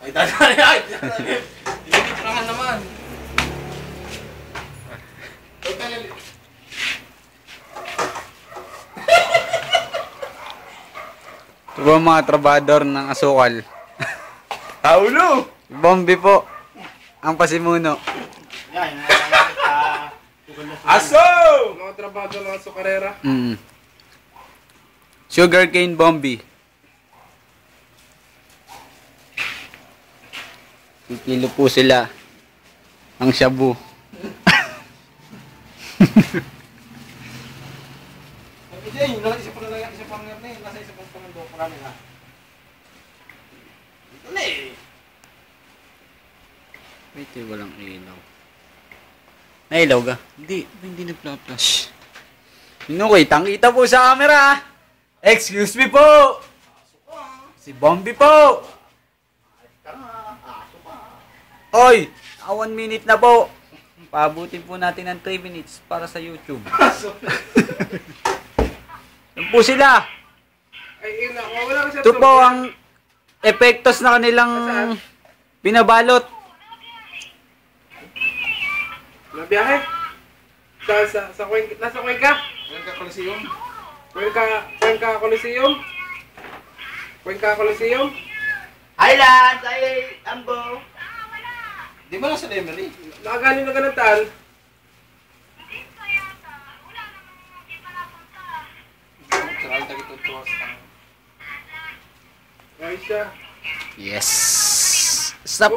Ay, dadali, ay! Limit lang naman. Ito po mga trabador ng asukal. Taulo! Bombi po. Ang pasimuno. Yan, aso! Mga trabaho ng sukarera. Sugarcane Bombi. Kikilo po sila. Ang shabu. Hindi, isa pa na isa pang nga eh. Nasa isa pang pangando pa kami ha. Ito na eh. Wait, walang ilaw. Nailaw ka? Hindi nagpla-flash. Kitang-kita po sa camera. Excuse me po. Si Bombi po. Oy, 1 minute na po. Paabutin po natin ng 3 minutes para sa YouTube. Yan po sila. Ay, ina, wala ka siya. Ito po ang epektos na kanilang binabalot. Nabiyahe? Sa Cuenca? Nasa Cuenca? Cuenca Coliseum. Cuenca Coliseum? Cuenca Coliseum? Highlands! Ay, Ambo! Di ba nasa Lemery? Nakagaling na ka ng tal? Saral tagitutuwas. Ay siya. Yes. Stop.